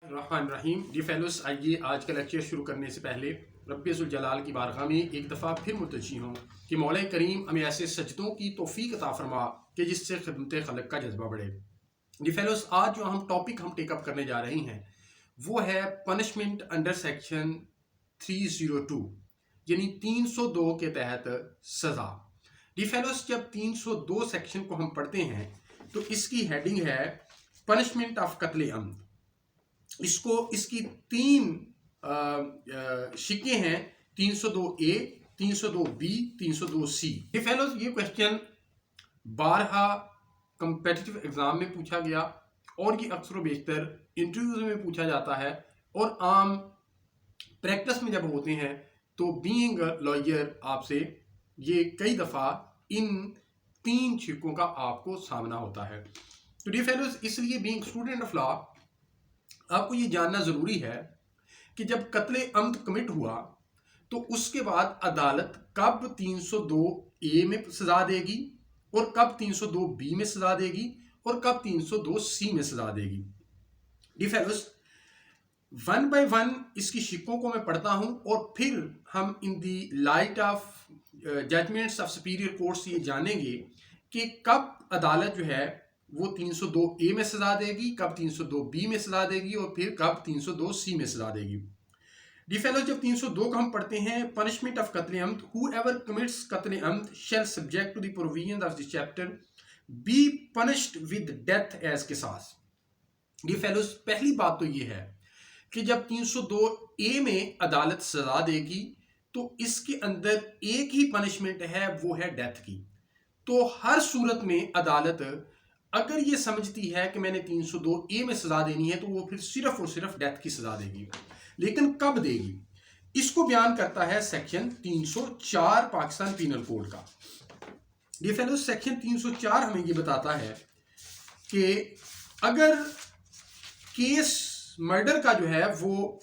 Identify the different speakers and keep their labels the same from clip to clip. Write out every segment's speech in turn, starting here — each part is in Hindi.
Speaker 1: रहमान रहीम डी फेलोस, आइए आज का लेक्चर शुरू करने से पहले रब्बिल जलाल की बारगाह में एक दफ़ा फिर मुतजी हूँ कि मौला करीम हमें ऐसे सजदों की तौफीक अता फरमा कि जिससे खिदमत खलक का जज्बा बढ़े। डी फेलोस, आज जो हम टॉपिक टेकअप करने जा रहे हैं वो है पनिशमेंट अंडर सेक्शन 302 यानी 302 के तहत सज़ा। डी फेलोस, जब 302 सेक्शन को हम पढ़ते हैं तो इसकी हेडिंग है पनिशमेंट ऑफ कत्ल अम्द। इसकी तीन शिक्के हैं, 302A, 302B, 302C। ये फेलोज, ये क्वेश्चन बारहा कंपेटिटिव एग्जाम में पूछा गया और ये अक्सर बेशतर इंटरव्यूज में पूछा जाता है और आम प्रैक्टिस में जब होते हैं तो बीइंग लॉयर आपसे ये कई दफ़ा इन तीन शिक्कों का आपको सामना होता है। तो डी फेलोज, इसलिए बीइंग स्टूडेंट ऑफ लॉ आपको ये जानना ज़रूरी है कि जब कत्ले अम्द कमिट हुआ तो उसके बाद अदालत कब 302A में सज़ा देगी और कब 302B में सज़ा देगी और कब 302C में सज़ा देगी। Dear fellows, one by one इसकी शिक्कों को मैं पढ़ता हूं और फिर हम in the light of judgments of superior courts ये जानेंगे कि कब अदालत जो है वो 302A में सजा देगी, कब 302B में सजा देगी और फिर कब 302C में सजा देगी। डी फेलोज, जब 302 का हम पढ़ते हैं, पनिशमेंट ऑफ कत्ल अम्द, हूएवर कमिट्स कत्ल अम्द shall subject to the provision of this chapter be punished with death as किसास। डी फेलोज, पहली बात तो ये है कि जब 302A में अदालत सजा देगी तो इसके अंदर एक ही पनिशमेंट है, वो है डेथ की। तो हर सूरत में अदालत अगर ये समझती है कि मैंने 302A में सजा देनी है तो वो फिर सिर्फ और सिर्फ डेथ की सजा देगी, लेकिन कब देगी इसको बयान करता है सेक्शन 304 पाकिस्तान पीनल कोड का। डी फेलो, सेक्शन 304 हमें ये बताता है कि अगर केस मर्डर का जो है वो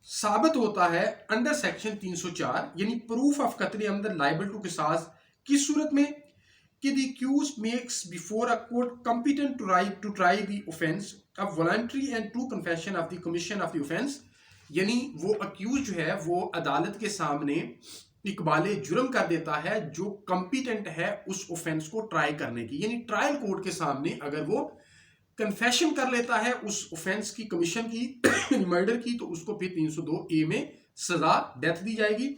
Speaker 1: साबित होता है अंडर सेक्शन 304 यानी प्रूफ ऑफ कत्ल अम्द लायबल टू किसास, किस सूरत में कि the accused makes before a court competent to try the offence a voluntary and true confession of the commission of the offence, यानी वो accused जो है वो अदालत के सामने इकबाले जुर्म कर देता है जो कम्पिटेंट है उस ऑफेंस को ट्राई करने की, यानी ट्रायल कोर्ट के सामने अगर वो कन्फेशन कर लेता है उस ऑफेंस की कमीशन की मर्डर की तो उसको फिर 302A में सजा डेथ दी जाएगी।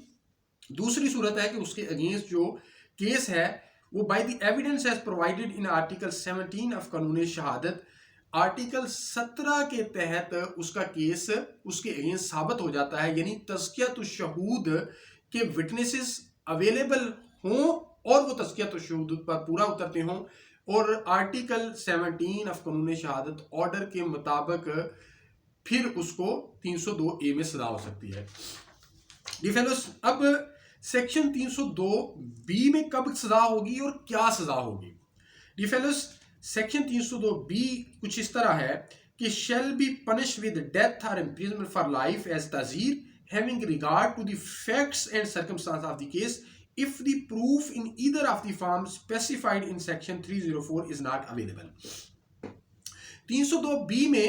Speaker 1: दूसरी सूरत है कि उसके अगेंस्ट जो केस है वो by the evidence as provided in article 17 of कानून शहादत, आर्टिकल 17 के तहत उसका केस उसके अगेंस्ट साबित हो जाता है, यानी तज़कियत शहूद के विटनेसेस अवेलेबल हों और वो तज़कियत शहूद पर पूरा उतरते हों और आर्टिकल 17 ऑफ कानून शहादत ऑर्डर के मुताबिक फिर उसको 302A में सजा हो सकती है। डी फेलोस, अब सेक्शन 302B में कब सजा होगी और क्या सजा होगी। डी फेलोस, सेक्शन 302B कुछ इस तरह है कि shall be punish with death और इम्प्रिजनमेंट फॉर लाइफ एज ताजीर having regard to the facts and circumstances of the case if the proof in either of the forms specified in section 304 is not available। 302B में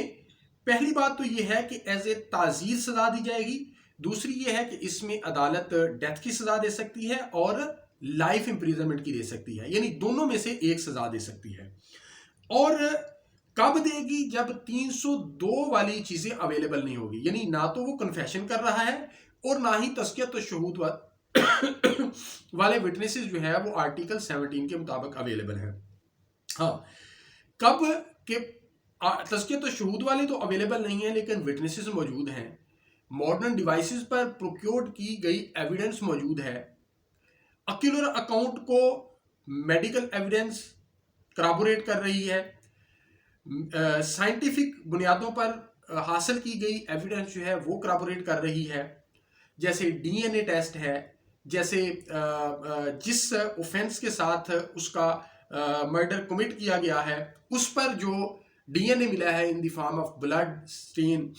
Speaker 1: पहली बात तो यह है कि एज ए ताजीर सजा दी जाएगी, दूसरी यह है कि इसमें अदालत डेथ की सजा दे सकती है और लाइफ इंप्रिजनमेंट की दे सकती है, यानी दोनों में से एक सजा दे सकती है। और कब देगी, जब 302 वाली चीजें अवेलेबल नहीं होगी, यानी ना तो वो कन्फेशन कर रहा है और ना ही तज़कियत शहूद वाले विटनेसेस जो है वो आर्टिकल 17 के मुताबिक अवेलेबल है। हाँ, कब के तज़कियत शहूद वाले तो अवेलेबल नहीं है लेकिन विटनेसेस मौजूद हैं, मॉडर्न डिवाइसेस पर प्रोक्योर्ड की गई एविडेंस मौजूद है, अक्यूलर अकाउंट को मेडिकल एविडेंस कराबोरेट कर रही है, साइंटिफिक बुनियादों पर हासिल की गई एविडेंस जो है वो कराबोरेट कर रही है, जैसे DNA टेस्ट है, जैसे जिस ऑफेंस के साथ उसका मर्डर कमिट किया गया है उस पर जो DNA मिला है in the form of blood stain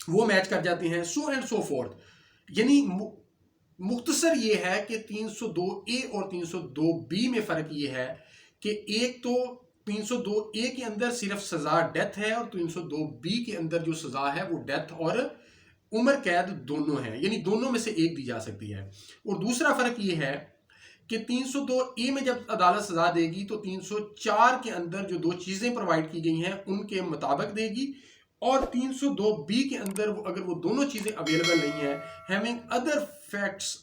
Speaker 1: वो मैच कर जाते हैं, सो एंड सो फोर्थ। यानी मुख्तसर ये है कि 302A और 302B में फ़र्क ये है कि एक तो 302 ए के अंदर सिर्फ सजा डेथ है और 302 बी के अंदर जो सजा है वो डेथ और उम्र कैद दोनों है, यानी दोनों में से एक दी जा सकती है। और दूसरा फर्क ये है कि 302 ए में जब अदालत सजा देगी तो 304 के अंदर जो दो चीजें प्रोवाइड की गई हैं उनके मुताबिक देगी, और 302 बी के अंदर अगर वो दोनों चीजें अवेलेबल नहीं है, having other facts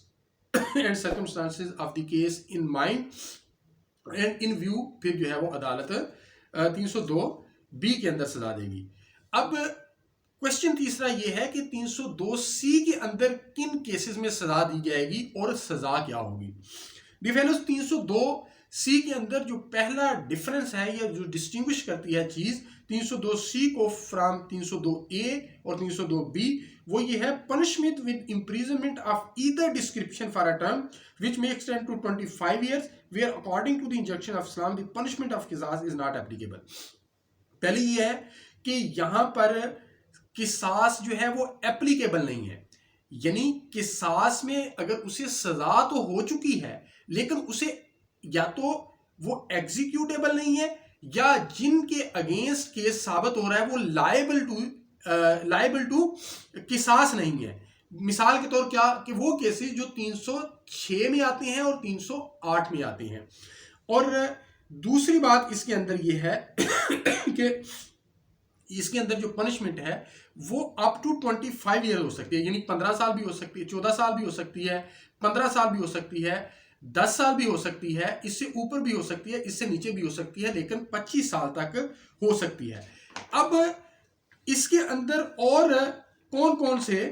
Speaker 1: and circumstances of the case in mind and in view, फिर जो है वो अदालत 302 बी के अंदर सजा देगी। अब क्वेश्चन तीसरा ये है कि 302 सी के अंदर किन केसेस में सजा दी जाएगी और सजा क्या होगी। डिफेंस 302 सी के अंदर जो पहला डिफरेंस है या जो डिस्टिंग्विश करती है चीज 302 सी को फ्रॉम 302 ए और 302 बी, वो ये है punishment with imprisonment of either description for a term which may extend to 25 years where according to the injunction of Islam the punishment of किसास इज नॉट एप्लीकेबल। पहले ये है कि यहां पर किसास जो है वो एप्लीकेबल नहीं है, यानी किसास में अगर उसे सजा तो हो चुकी है लेकिन उसे या तो वो एग्जीक्यूटेबल नहीं है या जिनके अगेंस्ट केस साबित हो रहा है वो लायबल टू किसास नहीं है। मिसाल के तौर क्या कि वो केसेस जो 306 में आते हैं और 308 में आते हैं। और दूसरी बात इसके अंदर ये है कि इसके अंदर जो पनिशमेंट है वो अप टू 25 ईयर हो सकती है, यानी 15 साल भी हो सकती है, 14 साल भी हो सकती है, 15 साल भी हो सकती है, 10 साल भी हो सकती है, इससे ऊपर भी हो सकती है, इससे नीचे भी हो सकती है, लेकिन 25 साल तक हो सकती है। अब इसके अंदर और कौन कौन से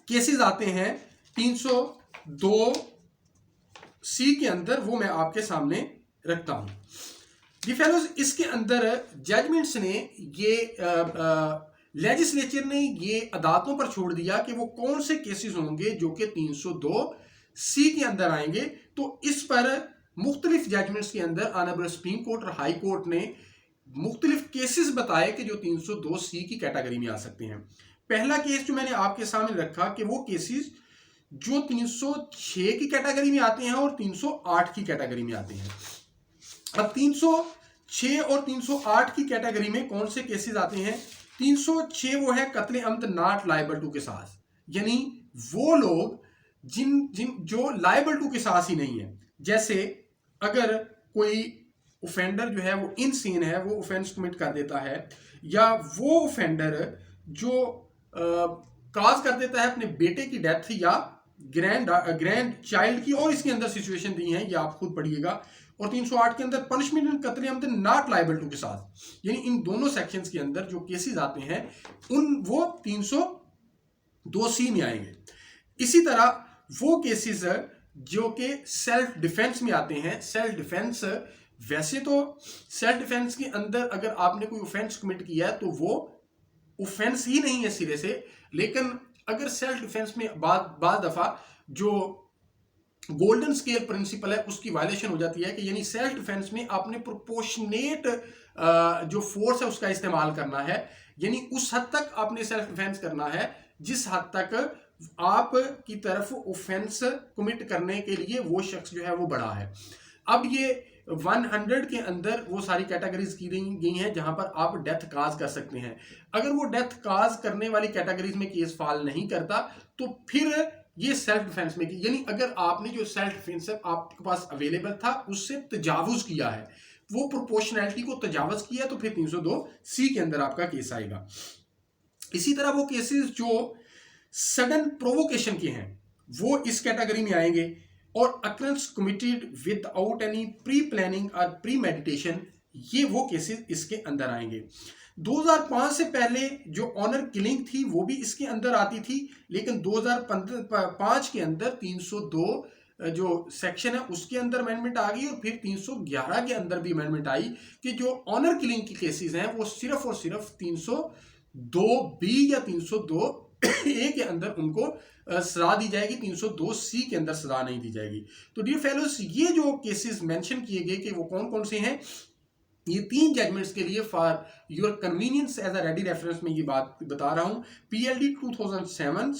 Speaker 1: केसेस आते हैं 302 सी के अंदर, वो मैं आपके सामने रखता हूं। डिफेलोज इसके अंदर जजमेंट्स ने ये लेजिस्लेचर ने ये अदालतों पर छोड़ दिया कि वो कौन से केसेस होंगे जो कि 302 सी के अंदर आएंगे। तो इस पर मुख्तलिफ जजमेंट्स के अंदर ऑनरेबल सुप्रीम कोर्ट और हाई कोर्ट ने मुख्तलिफ केसेस बताए कि जो 302 सी की कैटेगरी में आ सकते हैं। पहला केस जो मैंने आपके सामने रखा कि वो केसेस जो 306 की कैटेगरी में आते हैं और 308 की कैटेगरी में आते हैं। अब 306 और 308 की कैटेगरी में कौन से केसेस आते हैं। 306 वो है कत्ले अमद नॉट लायबल टू किसास, यानी वो लोग जिन जो लायबल टू किसास ही नहीं है। जैसे अगर कोई ऑफेंडर जो है वो इनसेन है, वो ऑफेंस कमिट कर देता है, या वो ऑफेंडर जो काज कर देता है अपने बेटे की डेथ या ग्रैंड चाइल्ड की, और इसके अंदर सिचुएशन दी है ये आप खुद पढ़िएगा। और 308 के अंदर पनिशमेंट इन कत्ले अमद नॉट लायबल टू के साथ, यानी इन दोनों सेक्शंस के अंदर जो केसेस आते हैं वो 302 सी में आएंगे। इसी तरह वो केसेस जो कि सेल्फ डिफेंस में आते हैं। सेल्फ डिफेंस, वैसे तो सेल्फ डिफेंस के अंदर अगर आपने कोई ऑफेंस कमिट किया है तो वो ऑफेंस ही नहीं है सिरे से, लेकिन अगर सेल्फ डिफेंस में बाद दफा जो गोल्डन स्केल प्रिंसिपल है उसकी वायलेशन हो जाती है कि यानी सेल्फ डिफेंस में आपने प्रोपोर्शनेट जो फोर्स है उसका इस्तेमाल करना है, यानी उस हद तक आपने सेल्फ डिफेंस करना है जिस हद तक आप की तरफ ऑफेंस कमिट करने के लिए वो शख्स जो है वो बड़ा है। अब ये 100 के अंदर वो सारी कैटेगरीज की गई हैं जहां पर आप डेथ काज कर सकते हैं। अगर वो डेथ काज करने वाली कैटेगरीज में केस फाल नहीं करता तो फिर ये सेल्फ डिफेंस में की, यानी अगर आपने जो सेल्फ डिफेंस है आपके पास अवेलेबल था उससे तजावुज किया है, वो प्रोपोर्शनैलिटी को तजावुज किया, तो फिर 302 सी के अंदर आपका केस आएगा। इसी तरह वो केसेस जो सडन प्रोवोकेशन के हैं वो इस कैटेगरी में आएंगे, और occurrence committed without any pre planning और प्री मेडिटेशन, ये वो केसेस इसके अंदर आएंगे। 2005 से पहले जो ऑनर किलिंग थी वो भी इसके अंदर आती थी, लेकिन 2005 के अंदर 302 जो सेक्शन है उसके अंदर अमेंडमेंट आ गई, और फिर 311 के अंदर भी अमेंडमेंट आई कि जो ऑनर किलिंग की केसेस हैं वो सिर्फ और सिर्फ 302 बी या 302 ए के अंदर उनको सजा दी जाएगी, 302 सी के अंदर सजा नहीं दी जाएगी। तो डियर फेलोस, ये जो केसेस मेंशन किए गए कि वो कौन कौन से हैं, ये 3 जजमेंट्स के लिए for your convenience as a ready reference में ये बात बता रहा हूं। पीएलडी 2017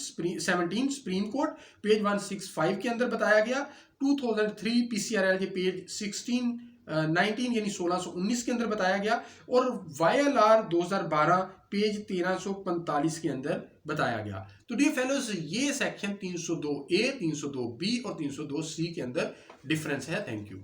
Speaker 1: सुप्रीम कोर्ट पेज 165 के अंदर बताया गया, 2003 पीसीआरएल के पेज 16 19 यानी 1619 के अंदर बताया गया, और YLR 2012 पेज 1345 के अंदर बताया गया। तो डियर फेलोज, ये सेक्शन 302A, 302B और 302C के अंदर डिफरेंस है। Thank you.